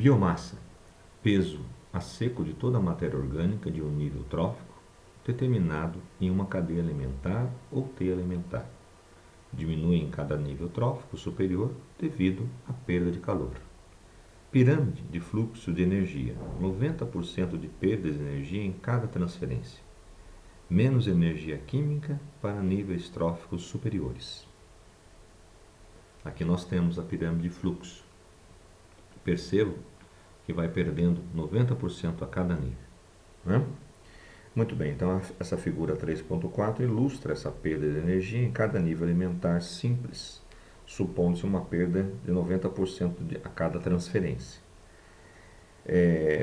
Biomassa, peso a seco de toda a matéria orgânica de um nível trófico determinado em uma cadeia alimentar ou teia alimentar. Diminui em cada nível trófico superior devido à perda de calor. Pirâmide de fluxo de energia, 90% de perda de energia em cada transferência. Menos energia química para níveis tróficos superiores. Aqui nós temos a pirâmide de fluxo. Percebo que vai perdendo 90% a cada nível. Né? Muito bem, então essa figura 3.4 ilustra essa perda de energia em cada nível alimentar simples, supondo-se uma perda de 90% a cada transferência.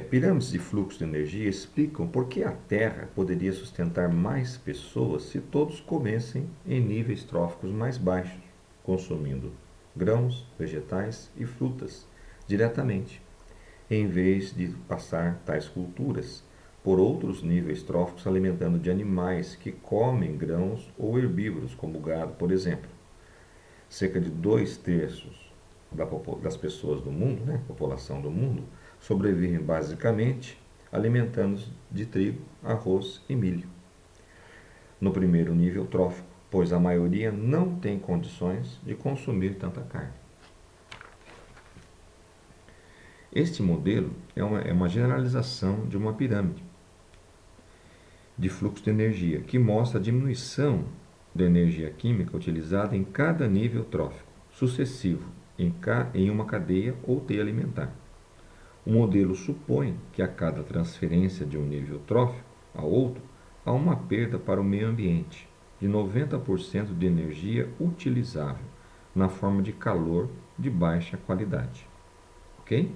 Pirâmides de fluxo de energia explicam por que a Terra poderia sustentar mais pessoas se todos comessem em níveis tróficos mais baixos, consumindo grãos, vegetais e frutas diretamente, em vez de passar tais culturas por outros níveis tróficos alimentando de animais que comem grãos ou herbívoros, como o gado, por exemplo. Cerca de 2/3 das pessoas do mundo, população do mundo, sobrevivem basicamente alimentando-se de trigo, arroz e milho. No primeiro nível trófico, pois a maioria não tem condições de consumir tanta carne. Este modelo é uma generalização de uma pirâmide de fluxo de energia, que mostra a diminuição da energia química utilizada em cada nível trófico sucessivo em uma cadeia ou teia alimentar. O modelo supõe que a cada transferência de um nível trófico a outro, há uma perda para o meio ambiente de 90% de energia utilizável na forma de calor de baixa qualidade. Ok?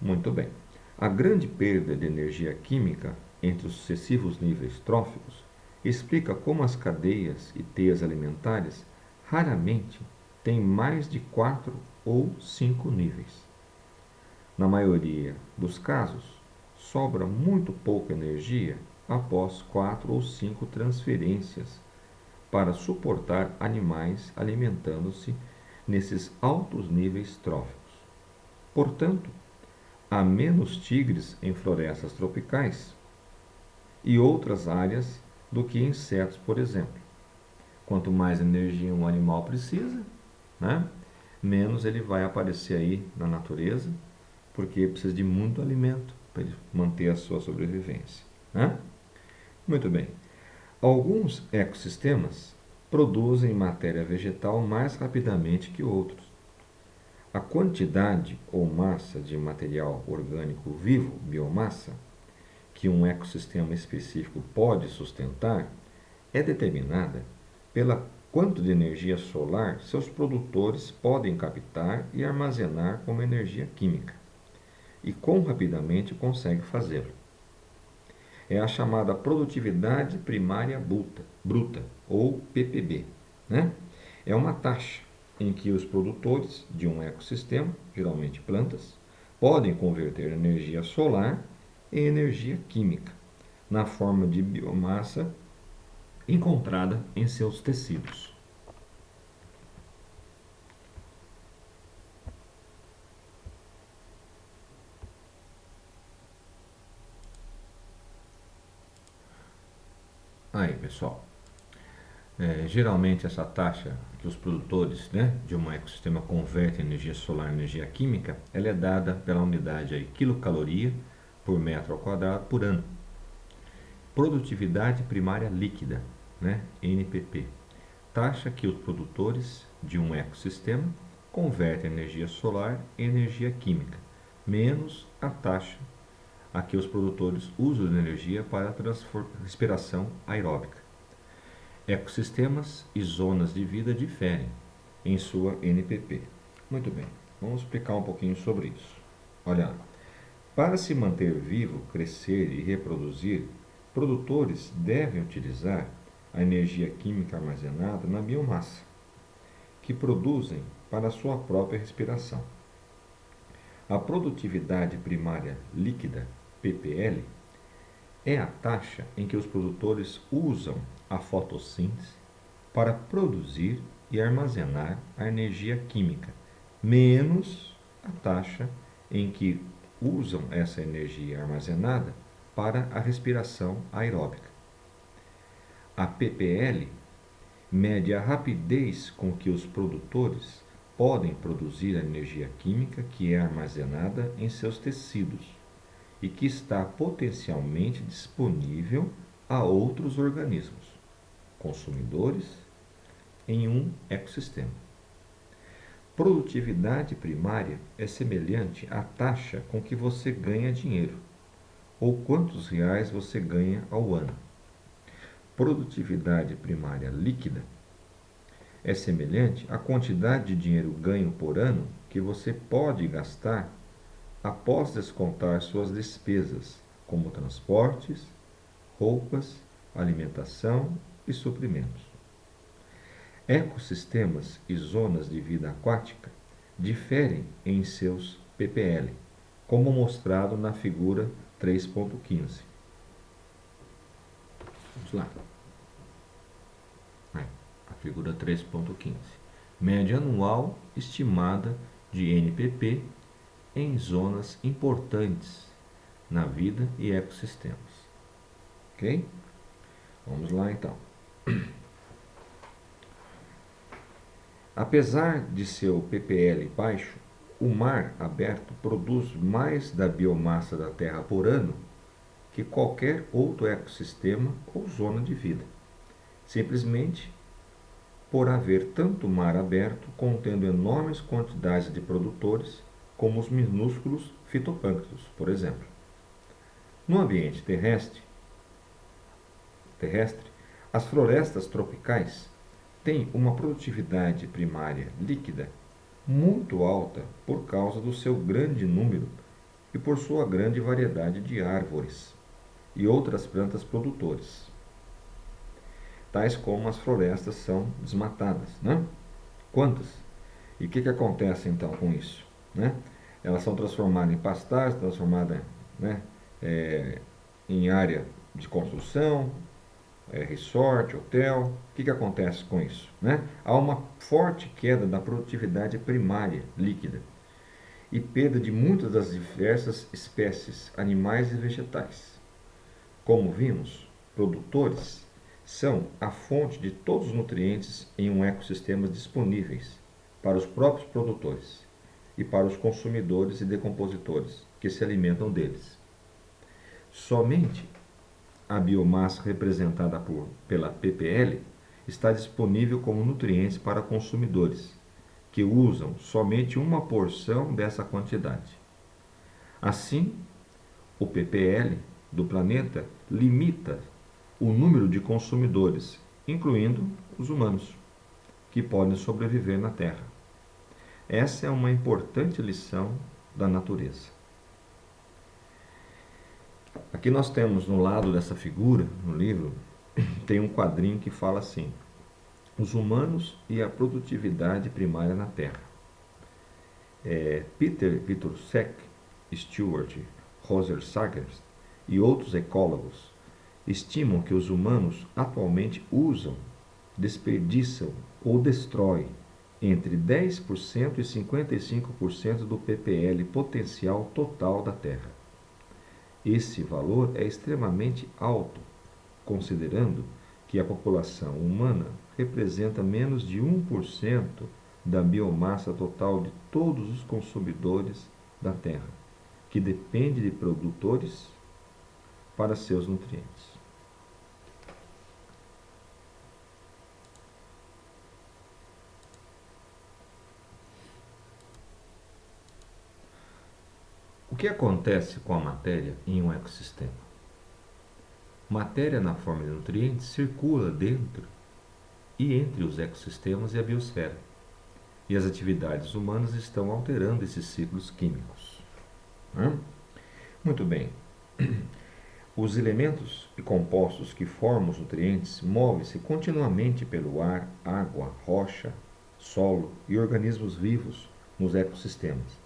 Muito bem. A grande perda de energia química entre os sucessivos níveis tróficos explica como as cadeias e teias alimentares raramente têm mais de 4 ou 5 níveis. Na maioria dos casos, sobra muito pouca energia após 4 ou 5 transferências para suportar animais alimentando-se nesses altos níveis tróficos. Portanto, há menos tigres em florestas tropicais e outras áreas do que insetos, por exemplo. Quanto mais energia um animal precisa, menos ele vai aparecer aí na natureza, porque precisa de muito alimento para ele manter a sua sobrevivência. Muito bem. Alguns ecossistemas produzem matéria vegetal mais rapidamente que outros. A quantidade ou massa de material orgânico vivo, biomassa, que um ecossistema específico pode sustentar, é determinada pela quanto de energia solar seus produtores podem captar e armazenar como energia química, e quão rapidamente consegue fazê-lo. É a chamada produtividade primária bruta, ou PPB. É uma taxa em que os produtores de um ecossistema, geralmente plantas, podem converter energia solar em energia química, na forma de biomassa encontrada em seus tecidos. Aí, pessoal, geralmente essa taxa que os produtores de um ecossistema convertem energia solar em energia química, ela é dada pela unidade aí, quilocaloria por metro ao quadrado por ano. Produtividade primária líquida, NPP, taxa que os produtores de um ecossistema convertem energia solar em energia química, menos a taxa a que os produtores usam de energia para a respiração aeróbica. Ecossistemas e zonas de vida diferem em sua NPP. Muito bem, vamos explicar um pouquinho sobre isso. Olha, para se manter vivo, crescer e reproduzir, produtores devem utilizar a energia química armazenada na biomassa, que produzem para a sua própria respiração. A produtividade primária líquida, PPL, é a taxa em que os produtores usam a fotossíntese para produzir e armazenar a energia química, menos a taxa em que usam essa energia armazenada para a respiração aeróbica. A ppl mede a rapidez com que os produtores podem produzir a energia química que é armazenada em seus tecidos e que está potencialmente disponível a outros organismos, consumidores, em um ecossistema. Produtividade primária é semelhante à taxa com que você ganha dinheiro, ou quantos reais você ganha ao ano. Produtividade primária líquida é semelhante à quantidade de dinheiro ganho por ano que você pode gastar após descontar suas despesas, como transportes, roupas, alimentação e suprimentos. Ecossistemas e zonas de vida aquática diferem em seus ppl, como mostrado na figura 3.15. Vamos lá. A figura 3.15. Média anual estimada de NPP em zonas importantes na vida e ecossistemas. Ok? Vamos lá então. Apesar de seu ppl baixo, o mar aberto produz mais da biomassa da Terra por ano que qualquer outro ecossistema ou zona de vida, simplesmente por haver tanto mar aberto contendo enormes quantidades de produtores como os minúsculos fitoplânctons, por exemplo. No ambiente terrestre, as florestas tropicais têm uma produtividade primária líquida muito alta por causa do seu grande número e por sua grande variedade de árvores e outras plantas produtoras, tais como as florestas são desmatadas, né? Quantas? E o que acontece então com isso? Né? Elas são transformadas em pastagens, transformadas, né, em área de construção, resort, hotel. O que acontece com isso? Né? Há uma forte queda da produtividade primária líquida e perda de muitas das diversas espécies animais e vegetais. Como vimos, produtores são a fonte de todos os nutrientes em um ecossistema disponíveis para os próprios produtores e para os consumidores e decompositores que se alimentam deles. Somente a biomassa representada pela ppl está disponível como nutrientes para consumidores, que usam somente uma porção dessa quantidade. Assim, o ppl do planeta limita o número de consumidores, incluindo os humanos, que podem sobreviver na Terra. Essa é uma importante lição da natureza. Aqui nós temos no lado dessa figura, no livro, tem um quadrinho que fala assim: os humanos e a produtividade primária na Terra. Peter Witusek, Stuart Rosser-Sagers e outros ecólogos estimam que os humanos atualmente usam, desperdiçam ou destroem entre 10% e 55% do ppl potencial total da Terra. Esse valor é extremamente alto, considerando que a população humana representa menos de 1% da biomassa total de todos os consumidores da Terra, que depende de produtores para seus nutrientes. O que acontece com a matéria em um ecossistema? Matéria na forma de nutrientes circula dentro e entre os ecossistemas e a biosfera, e as atividades humanas estão alterando esses ciclos químicos. Muito bem. Os elementos e compostos que formam os nutrientes movem-se continuamente pelo ar, água, rocha, solo e organismos vivos nos ecossistemas,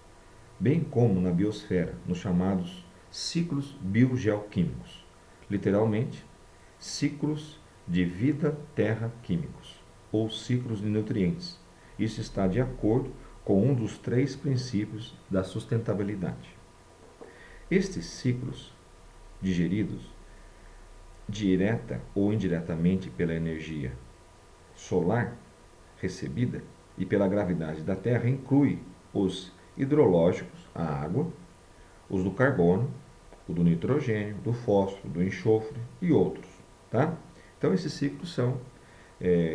bem como na biosfera, nos chamados ciclos biogeoquímicos, literalmente, ciclos de vida terra químicos, ou ciclos de nutrientes. Isso está de acordo com um dos 3 princípios da sustentabilidade. Estes ciclos, digeridos direta ou indiretamente pela energia solar recebida e pela gravidade da Terra, inclui os hidrológicos, a água, os do carbono, o do nitrogênio, do fósforo, do enxofre e outros. Tá? Então, esses ciclos são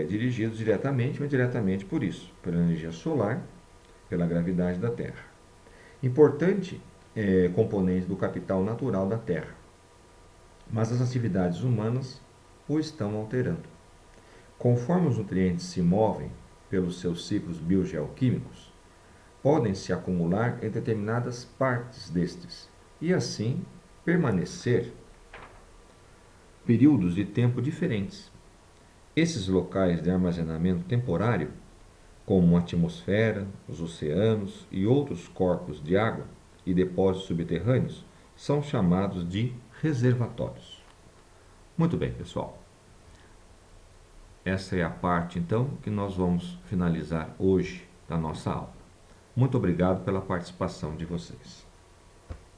dirigidos diretamente ou indiretamente por isso, pela energia solar, pela gravidade da Terra. Importante componente do capital natural da Terra, mas as atividades humanas o estão alterando. Conforme os nutrientes se movem pelos seus ciclos biogeoquímicos, podem se acumular em determinadas partes destes e assim permanecer períodos de tempo diferentes. Esses locais de armazenamento temporário, como a atmosfera, os oceanos e outros corpos de água e depósitos subterrâneos, são chamados de reservatórios. Muito bem, pessoal. Essa é a parte, então, que nós vamos finalizar hoje da nossa aula. Muito obrigado pela participação de vocês.